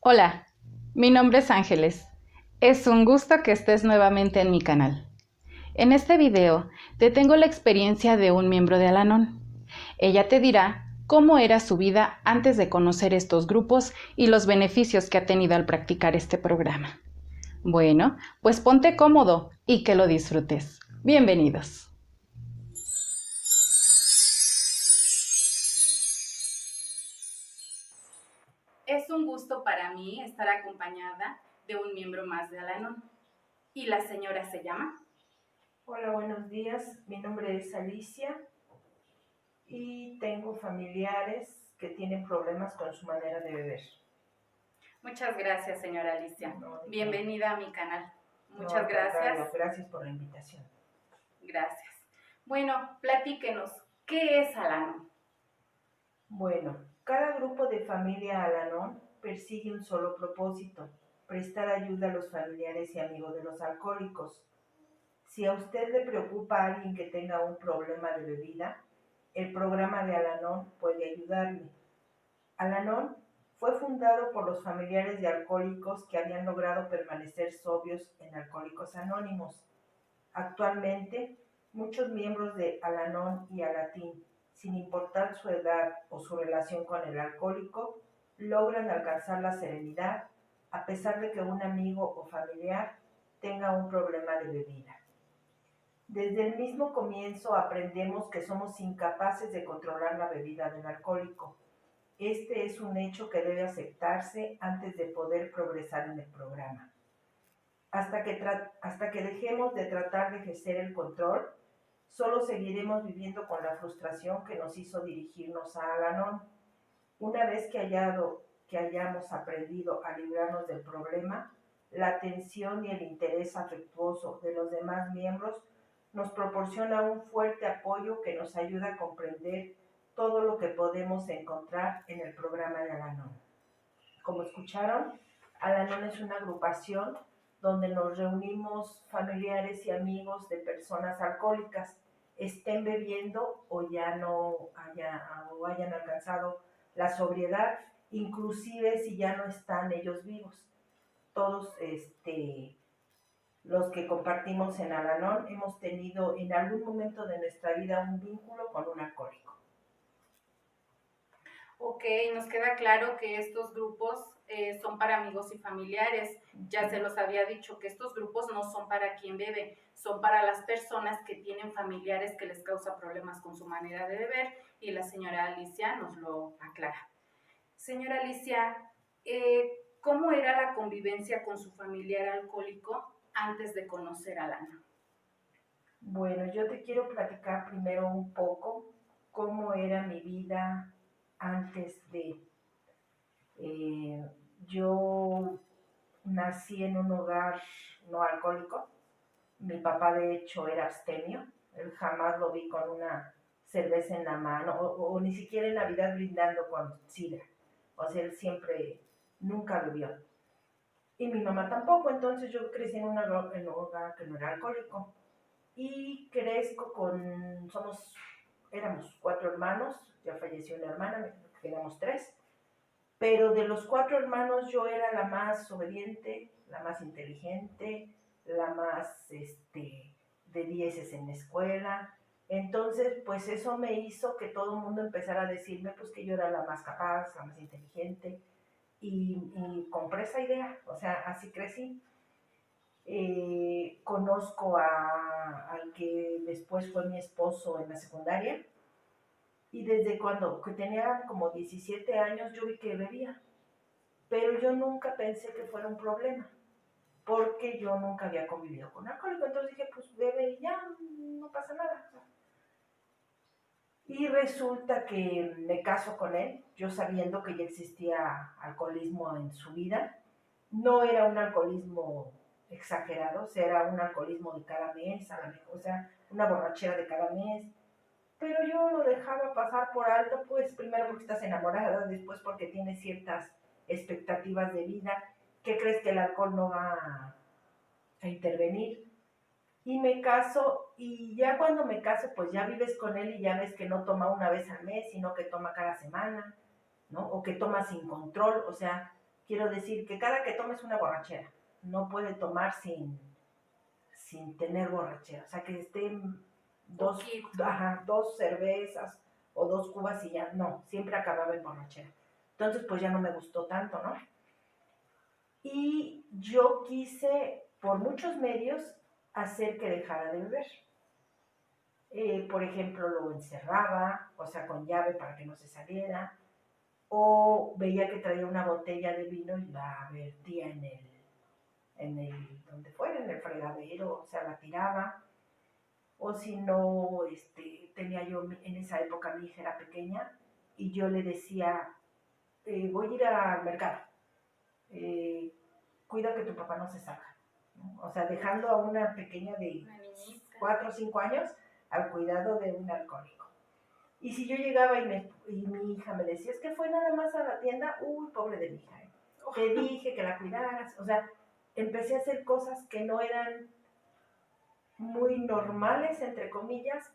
Hola, mi nombre es Ángeles. Es un gusto que estés nuevamente en mi canal. En este video te tengo la experiencia de un miembro de Al-Anon. Ella te dirá cómo era su vida antes de conocer estos grupos y los beneficios que ha tenido al practicar este programa. Bueno, pues ponte cómodo y que lo disfrutes. Bienvenidos. Es un gusto para mí estar acompañada de un miembro más de Al-Anon. ¿Y la señora se llama? Hola, buenos días. Mi nombre es Alicia y tengo familiares que tienen problemas con su manera de beber. Muchas gracias, señora Alicia. No, Bienvenida a mi canal. no, Muchas al contrario, gracias. gracias por la invitación. Gracias. Bueno, platíquenos, ¿qué es Al-Anon? Bueno, cada grupo de familia Al-Anon persigue un solo propósito: prestar ayuda a los familiares y amigos de los alcohólicos. Si a usted le preocupa a alguien que tenga un problema de bebida, el programa de Al-Anon puede ayudarle. Al-Anon fue fundado por los familiares de alcohólicos que habían logrado permanecer sobrios en Alcohólicos Anónimos. Actualmente, muchos miembros de Al-Anon y Alatín, sin importar su edad o su relación con el alcohólico, logran alcanzar la serenidad a pesar de que un amigo o familiar tenga un problema de bebida. Desde el mismo comienzo aprendemos que somos incapaces de controlar la bebida del alcohólico. Este es un hecho que debe aceptarse antes de poder progresar en el programa. Hasta que dejemos de tratar de ejercer el control, solo seguiremos viviendo con la frustración que nos hizo dirigirnos a Al-Anon. Una vez que hayamos aprendido a librarnos del problema, la atención y el interés afectuoso de los demás miembros nos proporciona un fuerte apoyo que nos ayuda a comprender todo lo que podemos encontrar en el programa de Al-Anon. Como escucharon, Al-Anon es una agrupación donde nos reunimos familiares y amigos de personas alcohólicas, estén bebiendo o hayan alcanzado la sobriedad, inclusive si ya no están ellos vivos. Todos los que compartimos en Al-Anon hemos tenido en algún momento de nuestra vida un vínculo con un alcohólico. Ok, nos queda claro que estos grupos son para amigos y familiares. Ya se los había dicho que estos grupos no son para quien bebe, son para las personas que tienen familiares que les causa problemas con su manera de beber, y la señora Alicia nos lo aclara. Señora Alicia, ¿cómo era la convivencia con su familiar alcohólico antes de conocer a Lana? Bueno, yo te quiero platicar primero un poco cómo era mi vida antes de. Eh, yo nací en un hogar no alcohólico. Mi papá de hecho era abstemio. Él jamás lo vi con una cerveza en la mano o ni siquiera en Navidad brindando con sidra. O sea, él siempre, nunca bebió. Y mi mamá tampoco, entonces yo crecí en un hogar que no era alcohólico. Y crezco éramos 4 hermanos, ya falleció una hermana, éramos 3, pero de los 4 hermanos yo era la más obediente, la más inteligente, la más de 10 en la escuela. Entonces, pues eso me hizo que todo el mundo empezara a decirme pues que yo era la más capaz, la más inteligente, y compré esa idea, o sea, así crecí. Conozco al que después fue mi esposo en la secundaria, y desde cuando que tenía como 17 años yo vi que bebía, pero yo nunca pensé que fuera un problema, porque yo nunca había convivido con alcohólico, entonces dije, pues bebe y ya, no pasa nada. Y resulta que me caso con él, yo sabiendo que ya existía alcoholismo en su vida. No era un alcoholismo exagerado, o sea, era un alcoholismo de cada mes, a lo mejor, o sea, una borrachera de cada mes. Pero yo lo dejaba pasar por alto, pues primero porque estás enamorada, después porque tienes ciertas expectativas de vida, que crees que el alcohol no va a intervenir. Y me caso, y ya cuando me caso, pues ya vives con él y ya ves que no toma una vez al mes, sino que toma cada semana, ¿no? O que toma sin control, o sea, quiero decir que cada que tomes una borrachera, no puede tomar sin tener borrachera. O sea, que estén dos cervezas o 2 cubas y ya. No, siempre acababa en borrachera. Entonces, pues ya no me gustó tanto, ¿no? Y yo quise, por muchos medios, hacer que dejara de beber. Por ejemplo, lo encerraba, o sea, con llave para que no se saliera, o veía que traía una botella de vino y la vertía donde fuera, en el fregadero, o sea, la tiraba, o si no, tenía yo, en esa época mi hija era pequeña, y yo le decía, voy a ir al mercado, eh, cuida que tu papá no se salga, ¿no? O sea, dejando a una pequeña de 4 o 5 años al cuidado de un alcohólico. Y si yo llegaba y mi hija me decía, es que fue nada más a la tienda, uy, pobre de mi hija, te dije que la cuidaras. O sea, empecé a hacer cosas que no eran muy normales, entre comillas,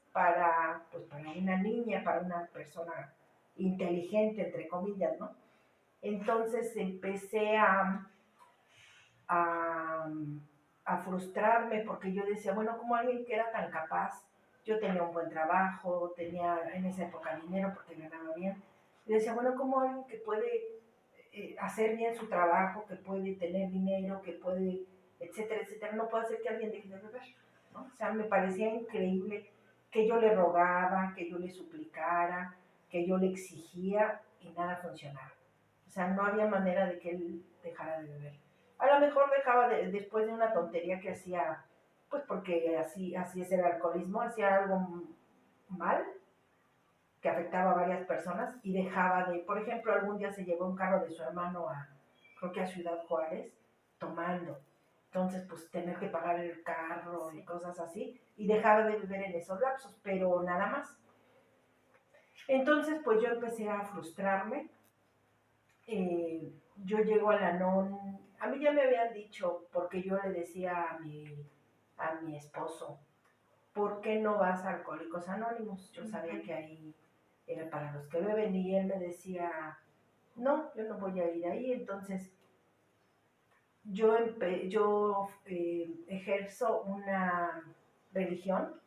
pues para una niña, para una persona inteligente, entre comillas, ¿no? Entonces empecé a, a frustrarme porque yo decía, bueno, como alguien que era tan capaz, yo tenía un buen trabajo, tenía en esa época dinero porque ganaba bien, y decía, bueno, como alguien que puede hacer bien su trabajo, que puede tener dinero, que puede, etcétera, etcétera, no puede hacer que alguien deje de beber, ¿no? O sea, me parecía increíble que yo le rogaba, que yo le suplicara, que yo le exigía y nada funcionaba. O sea, no había manera de que él dejara de beber. A lo mejor dejaba después de una tontería que hacía, pues porque así es el alcoholismo, hacía algo mal que afectaba a varias personas y dejaba de, por ejemplo, algún día se llevó un carro de su hermano creo que a Ciudad Juárez, tomando. Entonces, pues tener que pagar el carro y cosas así, y dejaba de beber en esos lapsos, pero nada más. Entonces, pues yo empecé a frustrarme. Yo llego a la non, a mí ya me habían dicho, porque yo le decía a mi esposo, ¿por qué no vas a Alcohólicos Anónimos? Yo sabía que ahí era para los que beben y él me decía, no, yo no voy a ir ahí. Entonces yo ejerzo una religión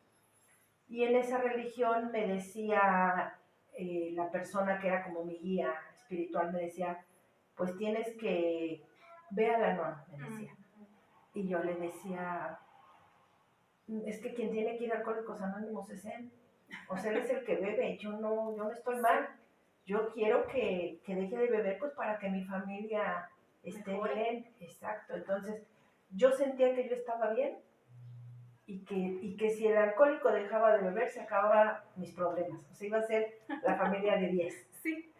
y en esa religión me decía la persona que era como mi guía espiritual, me decía, pues tienes que, ve a la nona, me decía. Y yo le decía, es que quien tiene que ir a Alcohólicos Anónimos es él. O sea, él es el que bebe, yo no estoy mal. Yo quiero que deje de beber, pues para que mi familia esté bien. Exacto. Entonces, yo sentía que yo estaba bien y que si el alcohólico dejaba de beber, se acababan mis problemas. O sea, iba a ser la familia de 10. Sí.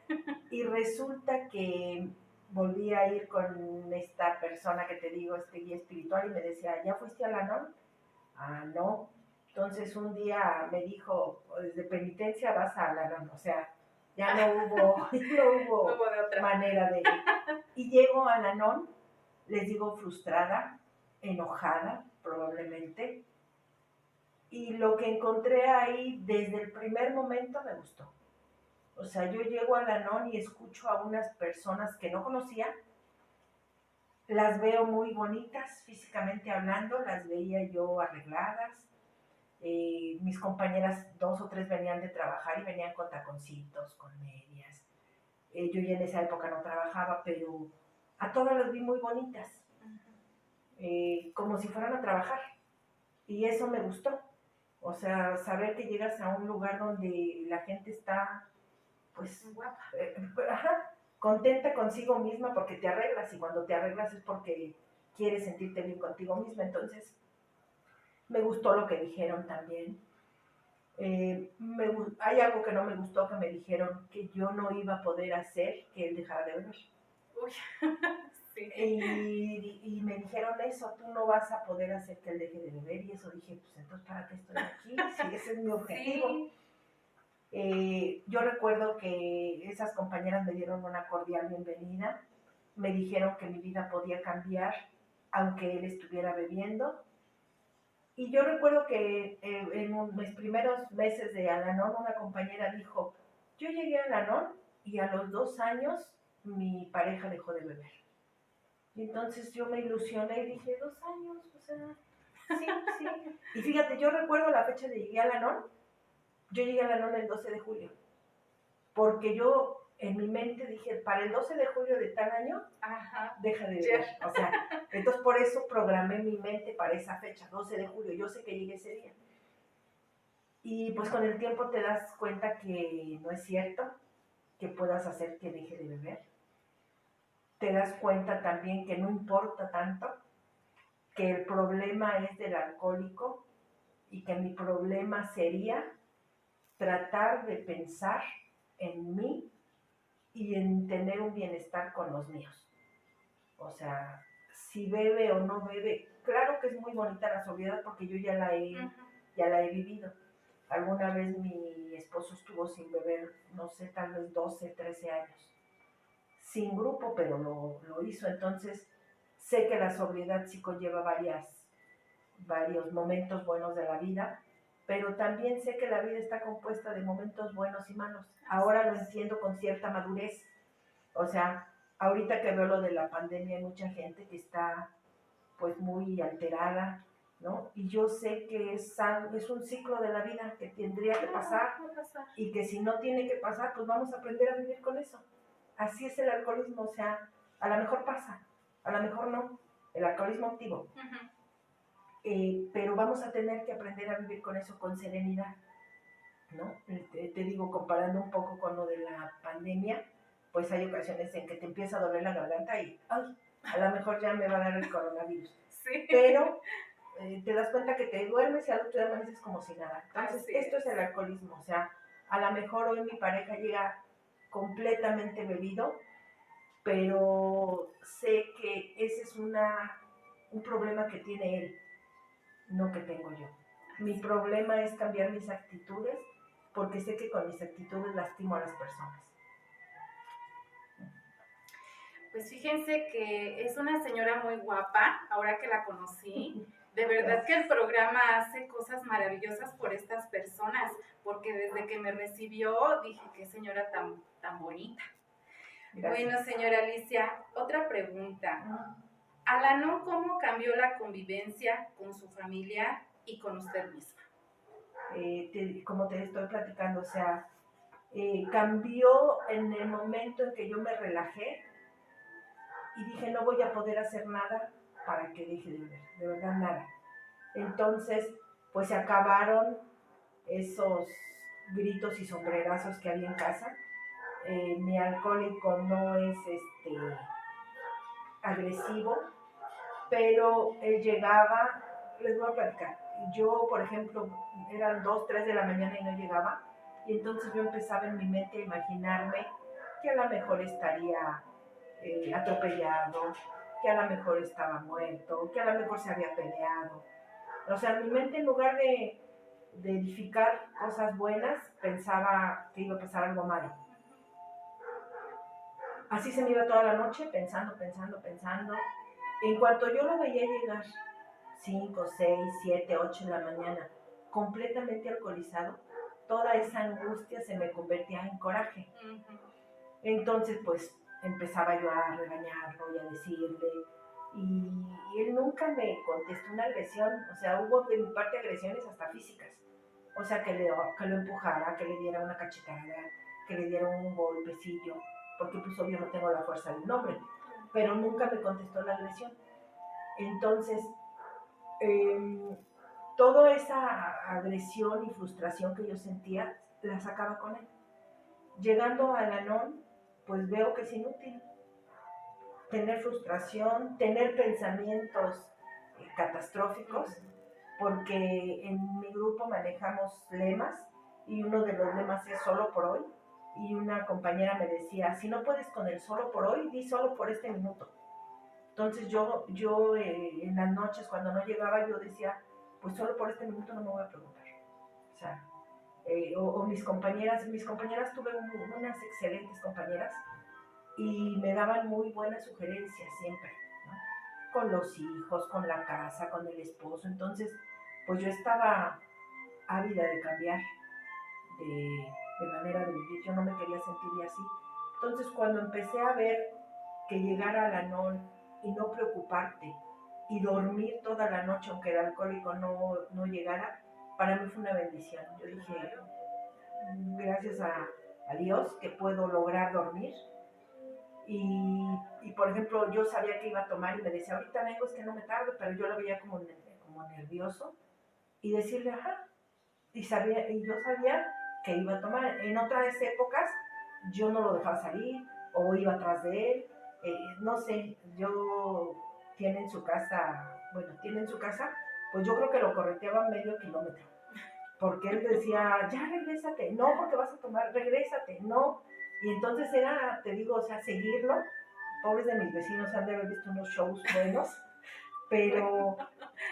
Y resulta que volví a ir con esta persona que te digo, este guía espiritual, y me decía, ¿ya fuiste a la NON? Ah, no. Entonces un día me dijo, de penitencia vas a la NON. O sea, ya no hubo, No hubo de otra manera de ir. Y llego a la NON, les digo frustrada, enojada probablemente, y lo que encontré ahí desde el primer momento me gustó. O sea, yo llego a la NON y escucho a unas personas que no conocía, las veo muy bonitas físicamente hablando, las veía yo arregladas. Mis compañeras 2 o 3 venían de trabajar y venían con taconcitos, con medias. Yo ya en esa época no trabajaba, pero a todas las vi muy bonitas, como si fueran a trabajar. Y eso me gustó. O sea, saber que llegas a un lugar donde la gente está, pues, guapa, contenta consigo misma porque te arreglas, y cuando te arreglas es porque quieres sentirte bien contigo misma. Entonces, me gustó lo que dijeron también. Hay algo que no me gustó, que me dijeron que yo no iba a poder hacer que él dejara de beber. Uy, sí. Y me dijeron eso, tú no vas a poder hacer que él deje de beber, y eso dije, pues entonces ¿para qué estoy aquí? Si ese es mi objetivo. Sí. Yo recuerdo que esas compañeras me dieron una cordial bienvenida, me dijeron que mi vida podía cambiar aunque él estuviera bebiendo. Y yo recuerdo que en mis primeros meses de Al-Anon, una compañera dijo, yo llegué a Al-Anon y a los 2 años mi pareja dejó de beber. Y entonces yo me ilusioné y dije, 2 años, o sea, sí, sí. Y fíjate, yo recuerdo la fecha de llegué a Lanón. Yo llegué a Lanón el 12 de julio, porque yo en mi mente dije, para el 12 de julio de tal año, Ajá, deja de ya. beber. O sea, entonces por eso programé mi mente para esa fecha, 12 de julio. Yo sé que llegué ese día. Y pues con el tiempo te das cuenta que no es cierto que puedas hacer que deje de beber. Te das cuenta también que no importa tanto, que el problema es del alcohólico y que mi problema sería tratar de pensar en mí y en tener un bienestar con los míos. O sea, si bebe o no bebe, claro que es muy bonita la sobriedad porque yo ya la he vivido. Alguna vez mi esposo estuvo sin beber, no sé, tal vez 12, 13 años. Sin grupo, pero lo hizo. Entonces, sé que la sobriedad sí conlleva varios momentos buenos de la vida, pero también sé que la vida está compuesta de momentos buenos y malos. Ahora lo entiendo con cierta madurez. O sea, ahorita que veo lo de la pandemia, hay mucha gente que está pues muy alterada, ¿no? Y yo sé que es un ciclo de la vida que tendría que pasar y que si no tiene que pasar, pues vamos a aprender a vivir con eso. Así es el alcoholismo, o sea, a lo mejor pasa, a lo mejor no, el alcoholismo activo. Pero vamos a tener que aprender a vivir con eso con serenidad, ¿no? Te digo, comparando un poco con lo de la pandemia, pues hay ocasiones en que te empieza a doler la garganta y, ay, a lo mejor ya me va a dar el coronavirus. Sí. Pero te das cuenta que te duermes y al otro día amaneces como si nada. Entonces, esto es el alcoholismo, o sea, a lo mejor hoy mi pareja llega completamente bebido, pero sé que ese es un problema que tiene él, no que tengo yo. Mi problema es cambiar mis actitudes porque sé que con mis actitudes lastimo a las personas. Pues fíjense que es una señora muy guapa, ahora que la conocí. De verdad que el programa hace cosas maravillosas por estas personas, porque desde que me recibió dije, qué señora tan bonita. Gracias. Bueno, señora Alicia, otra pregunta. Alanón, ¿cómo cambió la convivencia con su familia y con usted misma? Como te estoy platicando, o sea, cambió en el momento en que yo me relajé y dije, no voy a poder hacer nada para que deje de beber, de verdad nada. Entonces, pues se acabaron esos gritos y sombrerazos que había en casa. Mi alcohólico no es agresivo, pero él llegaba, les voy a platicar, yo por ejemplo, eran 2, 3 de la mañana y no llegaba, y entonces yo empezaba en mi mente a imaginarme que a lo mejor estaría atropellado, que a lo mejor estaba muerto, que a lo mejor se había peleado. O sea, en mi mente en lugar de edificar cosas buenas, pensaba que iba a pasar algo malo. Así se me iba toda la noche pensando. En cuanto yo lo veía llegar, 5, 6, 7, 8 de la mañana, completamente alcoholizado, toda esa angustia se me convertía en coraje. Entonces, pues, empezaba yo a regañarlo y a decirle, y él nunca me contestó una agresión, o sea, hubo de mi parte agresiones hasta físicas, o sea, que lo empujara, que le diera una cachetada, que le diera un golpecillo, porque pues obvio no tengo la fuerza de un hombre, pero nunca me contestó la agresión. Entonces, toda esa agresión y frustración que yo sentía, la sacaba con él. Llegando a Al-Anon, pues veo que es inútil tener frustración, tener pensamientos catastróficos, porque en mi grupo manejamos lemas y uno de los lemas es solo por hoy. Y una compañera me decía, si no puedes con el solo por hoy, di solo por este minuto. Entonces yo en las noches cuando no llegaba yo decía, pues solo por este minuto no me voy a preguntar. O sea, o mis compañeras tuve unas excelentes compañeras y me daban muy buenas sugerencias siempre, ¿no? Con los hijos, con la casa, con el esposo. Entonces, pues yo estaba ávida de cambiar de manera de vivir. Yo no me quería sentir así. Entonces, cuando empecé a ver que llegar a Al-Anon y no preocuparte y dormir toda la noche aunque el alcohólico no llegara, para mí fue una bendición. Yo dije, gracias a Dios que puedo lograr dormir. Y, por ejemplo, yo sabía que iba a tomar y me decía, ahorita vengo, es que no me tardo, pero yo lo veía como nervioso y decirle, ajá, y yo sabía que iba a tomar. En otras épocas yo no lo dejaba salir o iba atrás de él, no sé, tiene en su casa, pues yo creo que lo correteaba medio kilómetro, porque él decía, ya regrésate, no, porque vas a tomar, regrésate, no, y entonces era, te digo, o sea, seguirlo. Pobres de mis vecinos han de haber visto unos shows buenos, pero,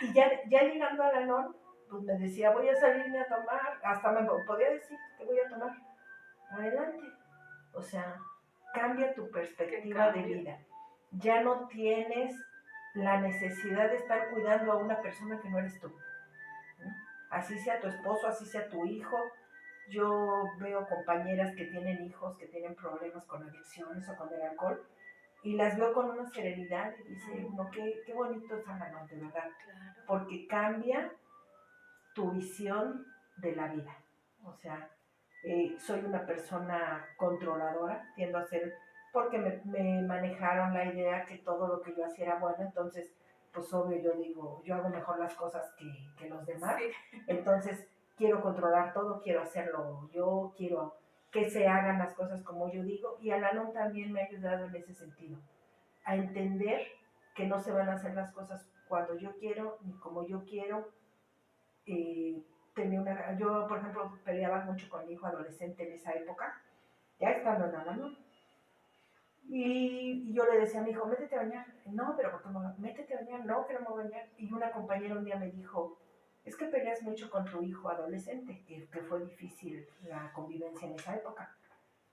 y ya llegando a la NON, pues me decía, voy a salirme a tomar, hasta me podía decir que voy a tomar, adelante. O sea, cambia tu perspectiva de vida. Ya no tienes la necesidad de estar cuidando a una persona que no eres tú, ¿no? Así sea tu esposo, así sea tu hijo. Yo veo compañeras que tienen hijos, que tienen problemas con adicciones o con el alcohol, y las veo con una serenidad y dice uno, qué bonito es Al-Anon, de verdad, porque cambia tu visión de la vida. O sea, soy una persona controladora, tiendo a ser, porque me manejaron la idea que todo lo que yo hacía era bueno, entonces, pues obvio, yo digo, yo hago mejor las cosas que los demás, sí. Entonces quiero controlar todo, quiero hacerlo yo, quiero que se hagan las cosas como yo digo, y Al-Anon también me ha ayudado en ese sentido, a entender que no se van a hacer las cosas cuando yo quiero, ni como yo quiero. Yo, por ejemplo, peleaba mucho con mi hijo adolescente en esa época, ya estando en Al-Anon. Y yo le decía a mi hijo, métete a bañar. No, pero ¿por qué no? Métete a bañar. No, que no me voy a bañar. Y una compañera un día me dijo, es que peleas mucho con tu hijo adolescente, que fue difícil la convivencia en esa época.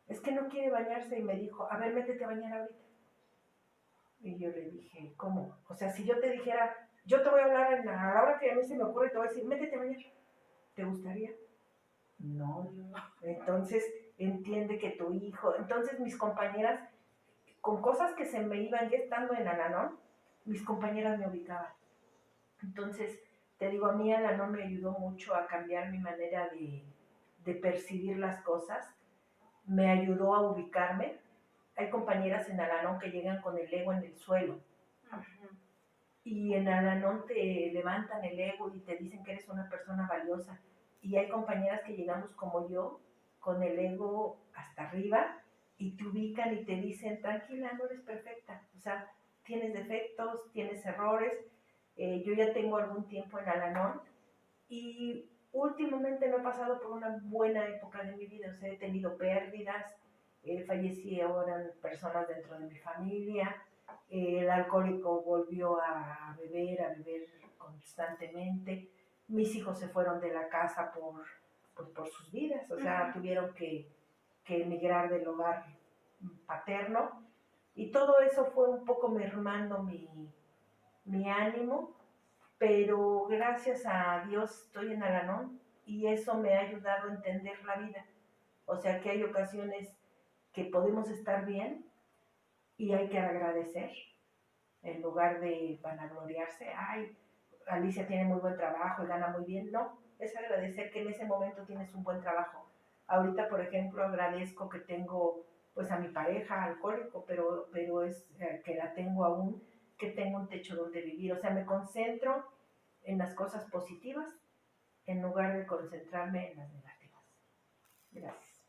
Es que no quiere bañarse y me dijo, a ver, métete a bañar ahorita. Y yo le dije, ¿cómo? O sea, si yo te dijera, yo te voy a hablar a la hora que a mí se me ocurre y te voy a decir, métete a bañar. ¿Te gustaría? No. Entonces, entiende que tu hijo... Entonces, mis compañeras, con cosas que se me iban ya estando en Al-Anon, mis compañeras me ubicaban. Entonces, te digo, a mí Al-Anon me ayudó mucho a cambiar mi manera de percibir las cosas, me ayudó a ubicarme. Hay compañeras en Al-Anon que llegan con el ego en el suelo. Uh-huh. Y en Al-Anon te levantan el ego y te dicen que eres una persona valiosa. Y hay compañeras que llegamos como yo, con el ego hasta arriba, y te ubican y te dicen, tranquila, no eres perfecta. O sea, tienes defectos, tienes errores. Yo ya tengo algún tiempo en Al-Anon y últimamente no he pasado por una buena época de mi vida. O sea, he tenido pérdidas, fallecieron personas dentro de mi familia, el alcohólico volvió a beber constantemente, mis hijos se fueron de la casa por sus vidas, o sea, tuvieron que emigrar del hogar paterno, y todo eso fue un poco mermando mi ánimo, pero gracias a Dios estoy en Al-Anon y eso me ha ayudado a entender la vida. O sea, que hay ocasiones que podemos estar bien y hay que agradecer en lugar de vanagloriarse. Ay, Alicia tiene muy buen trabajo y gana muy bien. No, es agradecer que en ese momento tienes un buen trabajo. Ahorita, por ejemplo, agradezco que tengo pues a mi pareja alcohólico, pero es que la tengo aún, que tengo un techo donde vivir. O sea, me concentro en las cosas positivas en lugar de concentrarme en las negativas. Gracias.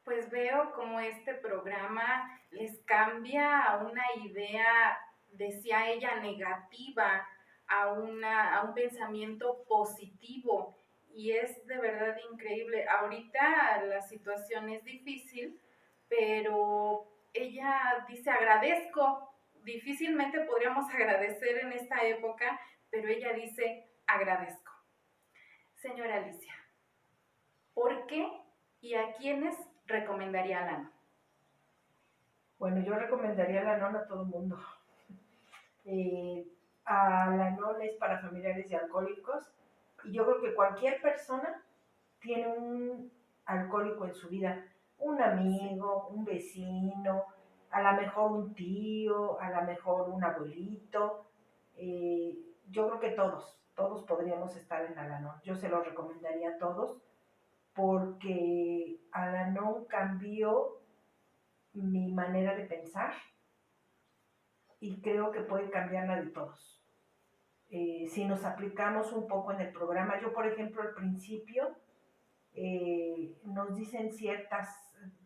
Pues veo como este programa les cambia a una idea, decía ella, negativa, a un pensamiento positivo, y es de verdad increíble. Ahorita la situación es difícil, pero ella dice agradezco. Difícilmente podríamos agradecer en esta época, pero ella dice agradezco. Señora Alicia, ¿por qué y a quiénes recomendaría Al-Anon? Bueno, yo recomendaría Al-Anon a todo el mundo. Al-Anon es para familiares de alcohólicos, y yo creo que cualquier persona tiene un alcohólico en su vida, un amigo, un vecino, a lo mejor un tío, a lo mejor un abuelito. Yo creo que todos podríamos estar en Al-Anon. Yo se lo recomendaría a todos porque Al-Anon cambió mi manera de pensar y creo que puede cambiar la de todos. Si nos aplicamos un poco en el programa, yo por ejemplo al principio nos dicen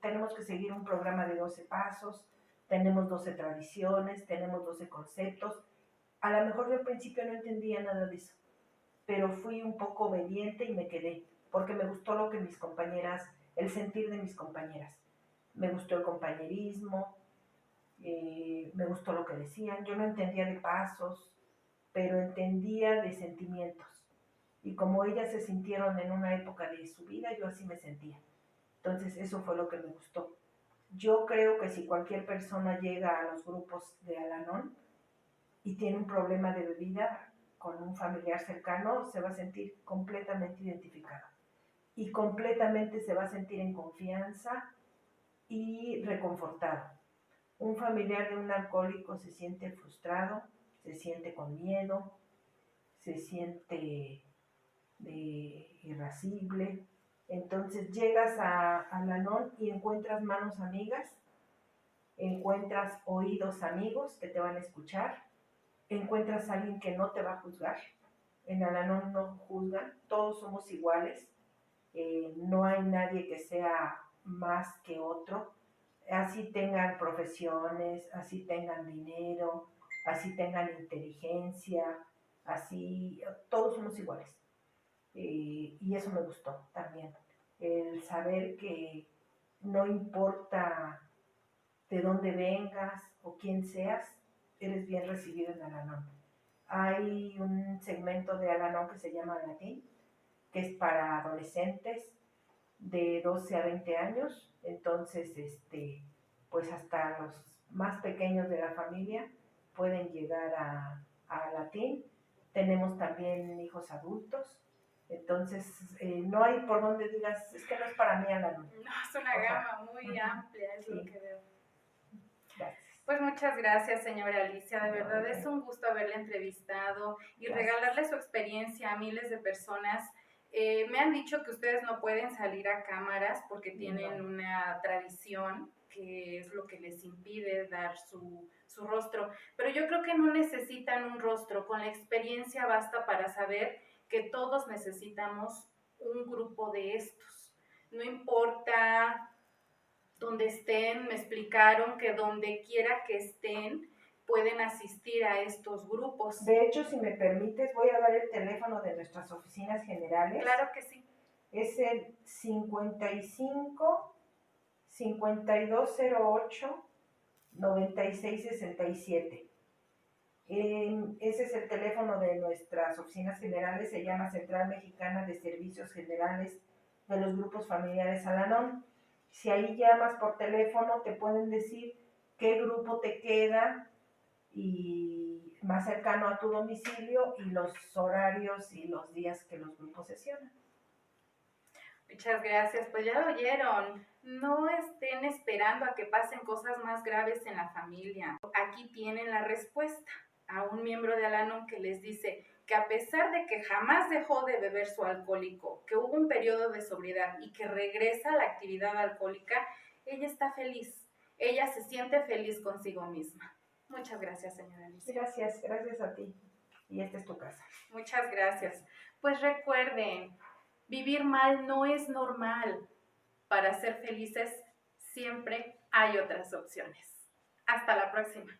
tenemos que seguir un programa de 12 pasos, tenemos 12 tradiciones, tenemos 12 conceptos. A lo mejor yo al principio no entendía nada de eso, pero fui un poco obediente y me quedé, porque me gustó lo que mis compañeras, el sentir de mis compañeras. Me gustó el compañerismo, me gustó lo que decían. Yo no entendía de pasos, pero entendía de sentimientos. Y como ellas se sintieron en una época de su vida, yo así me sentía. Entonces eso fue lo que me gustó. Yo creo que si cualquier persona llega a los grupos de Al-Anon y tiene un problema de bebida con un familiar cercano, se va a sentir completamente identificado. Y completamente se va a sentir en confianza y reconfortado. Un familiar de un alcohólico se siente frustrado, se siente con miedo, se siente irascible. Entonces llegas a Al-Anon y encuentras manos amigas, encuentras oídos amigos que te van a escuchar, encuentras a alguien que no te va a juzgar. En Al-Anon no juzgan, todos somos iguales, no hay nadie que sea más que otro, así tengan profesiones, así tengan dinero, así tengan inteligencia, así, todos somos iguales. Y eso me gustó también, el saber que no importa de dónde vengas o quién seas, eres bien recibido en Al-Anon. Hay un segmento de Al-Anon que se llama Latín, que es para adolescentes de 12 a 20 años, entonces pues hasta los más pequeños de la familia pueden llegar a Latín. Tenemos también hijos adultos, entonces no hay por donde digas, es que no es para mí Al-Anon. No, es una gama muy amplia, es lo que veo. Gracias. Pues muchas gracias, señora Alicia. De verdad es un gusto haberla entrevistado y regalarle su experiencia a miles de personas. Me han dicho que ustedes no pueden salir a cámaras porque tienen una tradición que es lo que les impide dar su rostro, pero yo creo que no necesitan un rostro, con la experiencia basta para saber que todos necesitamos un grupo de estos. No importa donde estén, me explicaron que donde quiera que estén, pueden asistir a estos grupos. De hecho, si me permites, voy a dar el teléfono de nuestras oficinas generales. Claro que sí. Es el 55 5208 9667. Ese es el teléfono de nuestras oficinas generales, se llama Central Mexicana de Servicios Generales de los Grupos Familiares Al-Anon. Si ahí llamas por teléfono, te pueden decir qué grupo te queda y más cercano a tu domicilio y los horarios y los días que los grupos sesionan. Muchas gracias, pues ya lo oyeron, no estén esperando a que pasen cosas más graves en la familia. Aquí tienen la respuesta a un miembro de Al-Anon que les dice que a pesar de que jamás dejó de beber su alcohólico, que hubo un periodo de sobriedad y que regresa a la actividad alcohólica, ella está feliz, ella se siente feliz consigo misma. Muchas gracias, señora Alicia. Gracias a ti. Y esta es tu casa. Muchas gracias. Pues recuerden, vivir mal no es normal. Para ser felices siempre hay otras opciones. Hasta la próxima.